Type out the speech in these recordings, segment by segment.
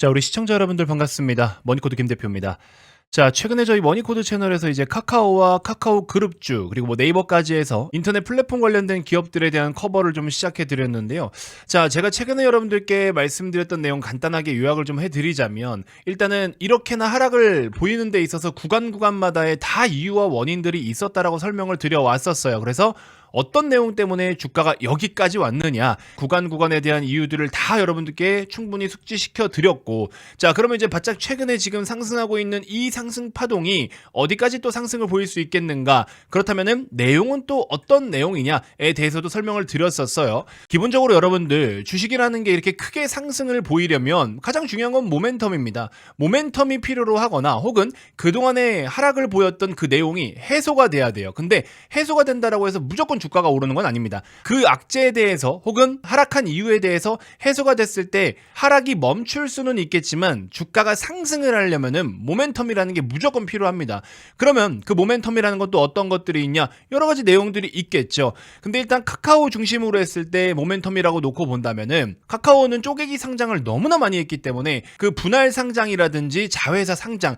자, 우리 시청자 여러분들 반갑습니다. 머니코드 김 대표입니다. 자, 최근에 저희 머니코드 채널에서 이제 카카오와 카카오 그룹주 그리고 뭐 네이버까지 해서 인터넷 플랫폼 관련된 기업들에 대한 커버를 좀 시작해 드렸는데요. 자, 제가 최근에 여러분들께 말씀드렸던 내용 간단하게 요약을 좀 해드리자면, 일단은 이렇게나 하락을 보이는 데 있어서 구간마다의 다 이유와 원인들이 있었다라고 설명을 드려왔었어요. 그래서 어떤 내용 때문에 주가가 여기까지 왔느냐, 구간에 대한 이유들을 다 여러분들께 충분히 숙지시켜 드렸고, 자, 그러면 이제 바짝 최근에 지금 상승하고 있는 이 상승 파동이 어디까지 또 상승을 보일 수 있겠는가, 그렇다면은 내용은 또 어떤 내용이냐에 대해서도 설명을 드렸었어요. 기본적으로 여러분들 주식이라는 게 이렇게 크게 상승을 보이려면 가장 중요한 건 모멘텀입니다. 모멘텀이 필요로 하거나 혹은 그동안에 하락을 보였던 그 내용이 해소가 돼야 돼요. 근데 해소가 된다라고 해서 무조건 주가가 오르는 건 아닙니다. 그 악재에 대해서 혹은 하락한 이유에 대해서 해소가 됐을 때 하락이 멈출 수는 있겠지만 주가가 상승을 하려면은 모멘텀이라는 게 무조건 필요합니다. 그러면 그 모멘텀이라는 것도 어떤 것들이 있냐? 여러 가지 내용들이 있겠죠. 근데 일단 카카오 중심으로 했을 때 모멘텀이라고 놓고 본다면은, 카카오는 쪼개기 상장을 너무나 많이 했기 때문에 그 분할 상장이라든지 자회사 상장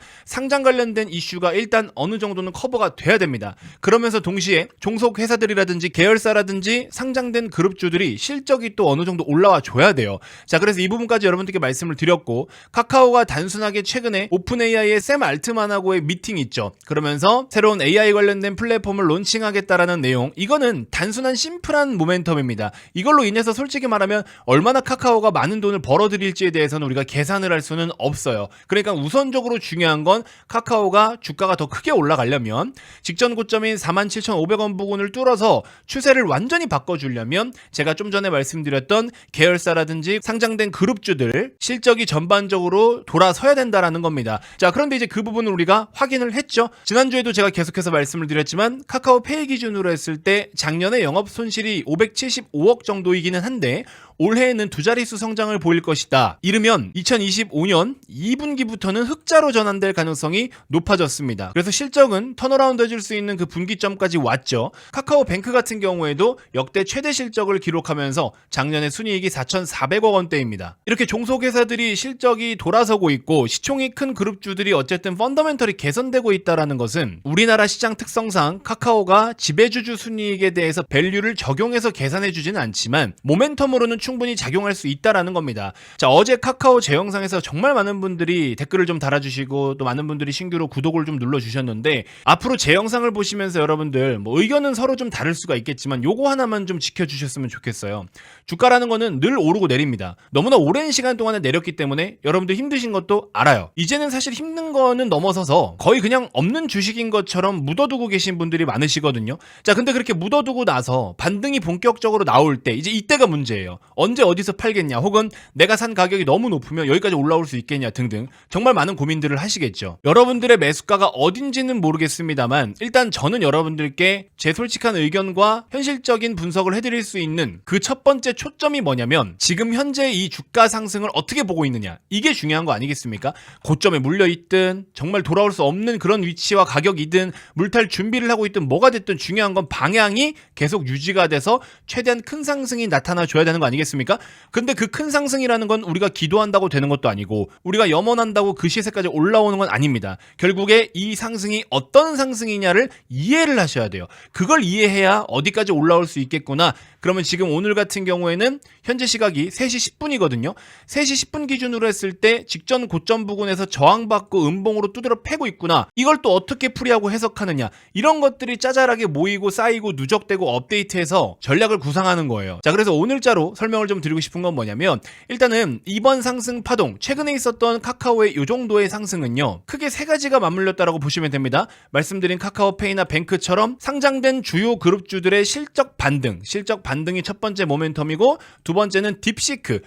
관련된 이슈가 일단 어느 정도는 커버가 돼야 됩니다. 그러면서 동시에 종속 회사들이라든지 계열사라든지 상장된 그룹주들이 실적이 또 어느 정도 올라와 줘야 돼요. 자, 그래서 이 부분까지 여러분들께 말씀을 드렸고, 카카오가 단순하게 최근에 오픈 AI의 샘 알트만하고의 미팅 있죠. 그러면서 새로운 AI 관련된 플랫폼을 론칭하겠다라는 내용, 이거는 단순한 심플한 모멘텀입니다. 이걸로 인해서 솔직히 말하면 얼마나 카카오가 많은 돈을 벌어들일지에 대해서는 우리가 계산을 할 수는 없어요. 그러니까 우선적으로 중요한 건 카카오가 주가가 더 크게 올라가려면 직전 고점인 47,500원 부근을 뚫어서 추세를 완전히 바꿔주려면 제가 좀 전에 말씀드렸던 계열사라든지 상장된 그룹주들 실적이 전반적으로 돌아서야 된다라는 겁니다. 자, 그런데 이제 그 부분을 우리가 확인을 했죠. 지난주에도 제가 계속해서 말씀을 드렸지만 카카오페이 기준으로 했을 때 작년에 영업 손실이 575억 정도이기는 한데 올해에는 두 자릿수 성장을 보일 것이다. 이르면 2025년 2분기부터는 흑자로 전환될 가능성이 높아졌습니다. 그래서 실적은 턴어라운드 해줄 수 있는 그 분기점까지 왔죠. 카카오뱅크 같은 경우에도 역대 최대 실적을 기록하면서 작년에 순이익이 4,400억 원대입니다. 이렇게 종속회사들이 실적이 돌아서고 있고 시총이 큰 그룹주들이 어쨌든 펀더멘털이 개선되고 있다는 것은 우리나라 시장 특성상 카카오가 지배주주 순이익에 대해서 밸류를 적용해서 계산해주지는 않지만 모멘텀으로는 충분히 작용할 수 있다라는 겁니다. 자, 어제 카카오 제 영상에서 정말 많은 분들이 댓글을 좀 달아주시고 또 많은 분들이 신규로 구독을 좀 눌러주셨는데, 앞으로 제 영상을 보시면서 여러분들 뭐 의견은 서로 좀 다를 수가 있겠지만 요거 하나만 좀 지켜주셨으면 좋겠어요. 주가라는 거는 늘 오르고 내립니다. 너무나 오랜 시간 동안에 내렸기 때문에 여러분들 힘드신 것도 알아요. 이제는 사실 힘든 거는 넘어서서 거의 그냥 없는 주식인 것처럼 묻어두고 계신 분들이 많으시거든요. 자, 근데 그렇게 묻어두고 나서 반등이 본격적으로 나올 때 이제 이때가 문제예요. 언제 어디서 팔겠냐, 혹은 내가 산 가격이 너무 높으면 여기까지 올라올 수 있겠냐 등등 정말 많은 고민들을 하시겠죠. 여러분들의 매수가가 어딘지는 모르겠습니다만 일단 저는 여러분들께 제 솔직한 의견과 현실적인 분석을 해드릴 수 있는 그 첫 번째 초점이 뭐냐면, 지금 현재 이 주가 상승을 어떻게 보고 있느냐, 이게 중요한 거 아니겠습니까? 고점에 물려있든 정말 돌아올 수 없는 그런 위치와 가격이든 물탈 준비를 하고 있든 뭐가 됐든 중요한 건 방향이 계속 유지가 돼서 최대한 큰 상승이 나타나 줘야 되는 거 아니겠습니까? 근데 그 큰 상승이라는 건 우리가 기도한다고 되는 것도 아니고 우리가 염원한다고 그 시세까지 올라오는 건 아닙니다. 결국에 이 상승이 어떤 상승이냐를 이해를 하셔야 돼요. 그걸 이해해야 어디까지 올라올 수 있겠구나. 그러면 지금 오늘 같은 경우에는 현재 시각이 3시 10분이거든요. 3시 10분 기준으로 했을 때 직전 고점 부근에서 저항받고 음봉으로 두드려 패고 있구나. 이걸 또 어떻게 풀이하고 해석하느냐. 이런 것들이 짜잘하게 모이고 쌓이고 누적되고 업데이트해서 전략을 구상하는 거예요. 자, 그래서 오늘자로 설명을 좀 드리고 싶은 건 뭐냐면, 일단은 이번 상승 파동, 최근에 있었던 카카오의 이 정도의 상승은요, 크게 세 가지가 맞물렸다라고 보시면 됩니다. 말씀드린 카카오페이나 뱅크처럼 상장된 주요 그룹주들의 실적 반등이 첫 번째 모멘텀이고, 두 번째는 딥시크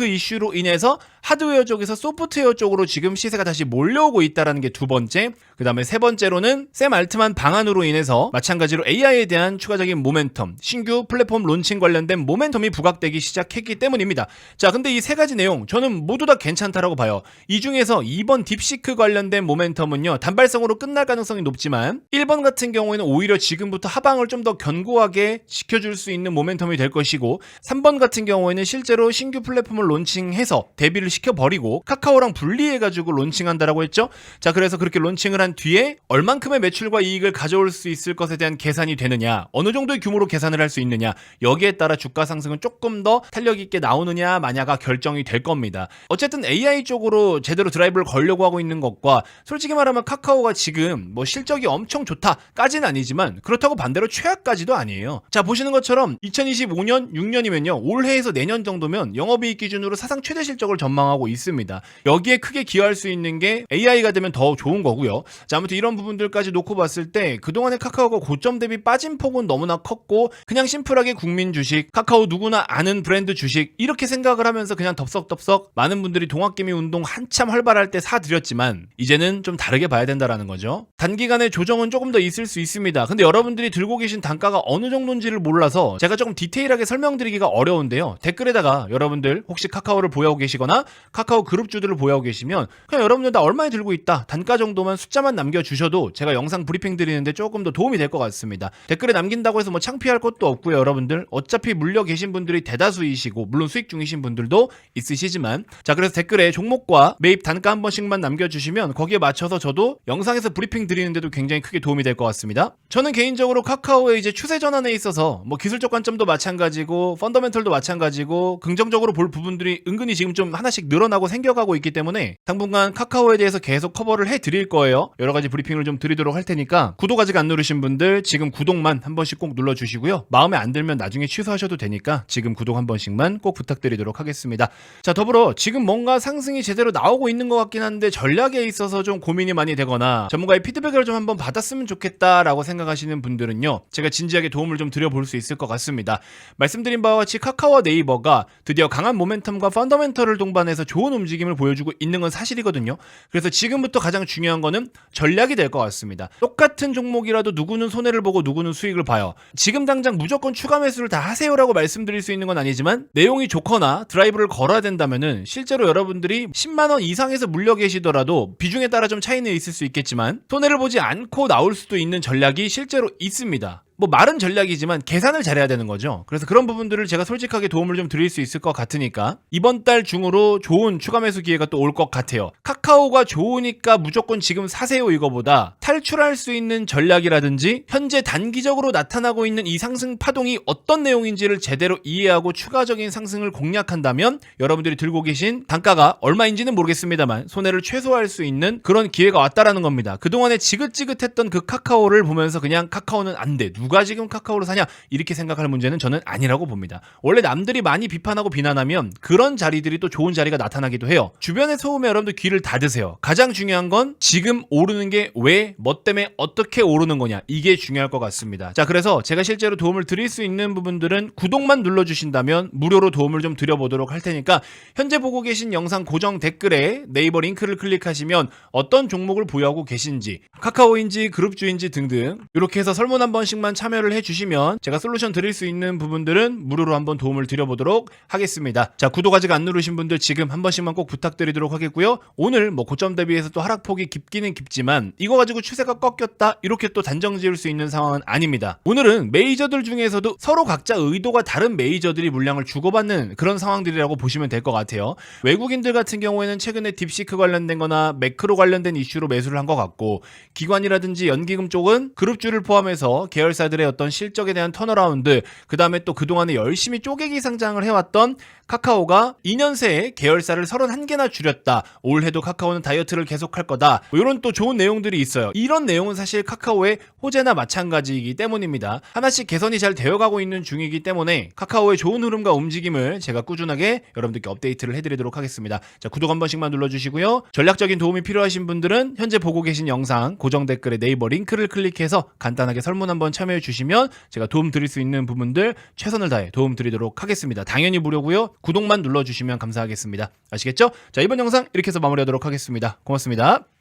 이슈로 인해서 하드웨어 쪽에서 소프트웨어 쪽으로 지금 시세가 다시 몰려오고 있다는 게 두 번째. 그 다음에 세 번째로는 샘 알트만 방안으로 인해서 마찬가지로 AI에 대한 추가적인 모멘텀, 신규 플랫폼 론칭 관련된 모멘텀이 부각되기 시작했기 때문입니다. 자, 근데 이 세 가지 내용 저는 모두 다 괜찮다라고 봐요. 이 중에서 2번 딥시크 관련된 모멘텀은요, 단발성으로 끝날 가능성이 높지만 1번 같은 경우에는 오히려 지금부터 하방을 좀 더 견고하게 지켜줄 수 있는 모멘텀이 될 것이고 3번 같은 경우에는 실제로 신규 플랫폼을 론칭해서 데뷔를 시켜버리고 카카오랑 분리해가지고 론칭한다라고 했죠. 자, 그래서 그렇게 론칭을 한 뒤에 얼만큼의 매출과 이익을 가져올 수 있을 것에 대한 계산이 되느냐, 어느 정도의 규모로 계산을 할 수 있느냐, 여기에 따라 주가 상승은 조금 더 탄력 있게 나오느냐 마냐가 결정이 될 겁니다. 어쨌든 AI 쪽으로 제대로 드라이브를 걸려고 하고 있는 것과 솔직히 말하면 카카오가 지금 뭐 실적이 엄청 좋다까지는 아니지만 그렇다고 반대로 최악까지도 아니에요. 자, 보시는 것처럼 2025년 6년이면요 올해에서 내년 정도면 영업이익 기준으로 사상 최대 실적을 전망하고 있습니다. 여기에 크게 기여할 수 있는 게 AI가 되면 더 좋은 거고요. 자, 아무튼 이런 부분들까지 놓고 봤을 때 그동안의 카카오가 고점 대비 빠진 폭은 너무나 컸고 그냥 심플하게 국민 주식, 카카오 누구나 아는 브랜드 주식 이렇게 생각을 하면서 그냥 덥석덥석 많은 분들이 동학개미 운동 한참 활발할 때 사드렸지만 이제는 좀 다르게 봐야 된다라는 거죠. 단기간에 조정은 조금 더 있을 수 있습니다. 근데 여러분들이 들고 계신 단가가 어느 정도인지를 몰라서 제가 조금 디테일하게 설명드리기가 어려운데요. 댓글에다가 여러분들 혹시 카카오를 보유하고 계시거나 카카오 그룹주들을 보유하고 계시면 그냥 여러분들 다 얼마에 들고 있다 단가 정도만 숫자만 남겨주셔도 제가 영상 브리핑 드리는데 조금 더 도움이 될 것 같습니다. 댓글에 남긴다고 해서 뭐 창피할 것도 없고요. 여러분들 어차피 물려 계신 분들이 대다수이시고 물론 수익 중이신 분들도 있으시지만 자, 그래서 댓글에 종목과 매입 단가 한 번씩만 남겨주시면 거기에 맞춰서 저도 영상에서 브리핑 드리는데도 굉장히 크게 도움이 될 것 같습니다. 저는 개인적으로 카카오의 이제 추세 전환에 있어서 뭐 기술적 관점도 마찬가지고 펀더멘털도 마찬가지고 긍정적으로 볼 부분들이 은근히 지금 좀 하나씩 늘어나고 생겨가고 있기 때문에 당분간 카카오에 대해서 계속 커버를 해드릴 거예요. 여러 가지 브리핑을 좀 드리도록 할 테니까 구독 아직 안 누르신 분들 지금 구독만 한 번씩 꼭 눌러주시고요. 마음에 안 들면 나중에 취소하셔도 되니까 지금 구독 한 번씩만 꼭 부탁드리도록 하겠습니다. 자, 더불어 지금 뭔가 상승이 제대로 나오고 있는 것 같긴 한데 전략에 있어서 좀 고민이 많이 되거나 전문가의 피드백을 좀 한번 받았으면 좋겠다라고 생각하시는 분들은요 제가 진지하게 도움을 좀 드려볼 수 있을 것 같습니다. 말씀드린 바와 같이 카카오와 네이버가 드디어 강한 모멘텀과 펀더멘털을 동반해서 좋은 움직임을 보여주고 있는 건 사실이거든요. 그래서 지금부터 가장 중요한 거는 전략이 될 것 같습니다. 똑같은 종목이라도 누구는 손해를 보고 누구는 수익을 봐요. 지금 당장 무조건 추가 매수를 다 하세요라고 말씀드릴 수 있는 건 아니지만 내용이 좋거나 드라이브를 걸어야 된다면은 실제로 여러분들이 10만원 이상에서 물려 계시더라도 비중에 따라 좀 차이는 있을 수 있겠지만 손해를 보지 않고 나올 수도 있는 전략이 실제로 있습니다. 뭐 말은 전략이지만 계산을 잘해야 되는 거죠. 그래서 그런 부분들을 제가 솔직하게 도움을 좀 드릴 수 있을 것 같으니까 이번 달 중으로 좋은 추가 매수 기회가 또 올 것 같아요. 카카오가 좋으니까 무조건 지금 사세요 이거보다 탈출할 수 있는 전략이라든지 현재 단기적으로 나타나고 있는 이 상승 파동이 어떤 내용인지를 제대로 이해하고 추가적인 상승을 공략한다면 여러분들이 들고 계신 단가가 얼마인지는 모르겠습니다만 손해를 최소화할 수 있는 그런 기회가 왔다라는 겁니다. 그동안에 지긋지긋했던 그 카카오를 보면서 그냥 카카오는 안 돼. 누가 지금 카카오를 사냐 이렇게 생각할 문제는 저는 아니라고 봅니다. 원래 남들이 많이 비판하고 비난하면 그런 자리들이 또 좋은 자리가 나타나기도 해요. 주변의 소음에 여러분들 귀를 닫으세요. 가장 중요한 건 지금 오르는 게 왜, 뭐 때문에 어떻게 오르는 거냐 이게 중요할 것 같습니다. 자, 그래서 제가 실제로 도움을 드릴 수 있는 부분들은 구독만 눌러주신다면 무료로 도움을 좀 드려보도록 할 테니까 현재 보고 계신 영상 고정 댓글에 네이버 링크를 클릭하시면 어떤 종목을 보유하고 계신지 카카오인지 그룹주인지 등등 이렇게 해서 설문 한 번씩만 참여를 해주시면 제가 솔루션 드릴 수 있는 부분들은 무료로 한번 도움을 드려보도록 하겠습니다. 자, 구독 아직 안 누르신 분들 지금 한 번씩만 꼭 부탁드리도록 하겠고요. 오늘 뭐 고점 대비해서 또 하락폭이 깊기는 깊지만 이거 가지고 추세가 꺾였다 이렇게 또 단정 지을 수 있는 상황은 아닙니다. 오늘은 메이저들 중에서도 서로 각자 의도가 다른 메이저들이 물량을 주고받는 그런 상황들이라고 보시면 될 것 같아요. 외국인들 같은 경우에는 최근에 딥시크 관련된 거나 매크로 관련된 이슈로 매수를 한 것 같고 기관이라든지 연기금 쪽은 그룹주를 포함해서 계열사들의 어떤 실적에 대한 턴어라운드, 그 다음에 또 그동안에 열심히 쪼개기 상장을 해왔던 카카오가 2년 새에 계열사를 31개나 줄였다. 올해도 카카오는 다이어트를 계속할 거다. 뭐 이런 또 좋은 내용들이 있어요. 이런 내용은 사실 카카오의 호재나 마찬가지이기 때문입니다. 하나씩 개선이 잘 되어가고 있는 중이기 때문에 카카오의 좋은 흐름과 움직임을 제가 꾸준하게 여러분들께 업데이트를 해드리도록 하겠습니다. 자, 구독 한 번씩만 눌러주시고요. 전략적인 도움이 필요하신 분들은 현재 보고 계신 영상 고정 댓글에 네이버 링크를 클릭해서 간단하게 설문 한번 참여해 주시면 제가 도움 드릴 수 있는 부분들 최선을 다해 도움 드리도록 하겠습니다. 당연히 무료고요. 구독만 눌러주시면 감사하겠습니다. 아시겠죠? 자, 이번 영상 이렇게 해서 마무리하도록 하겠습니다. 고맙습니다.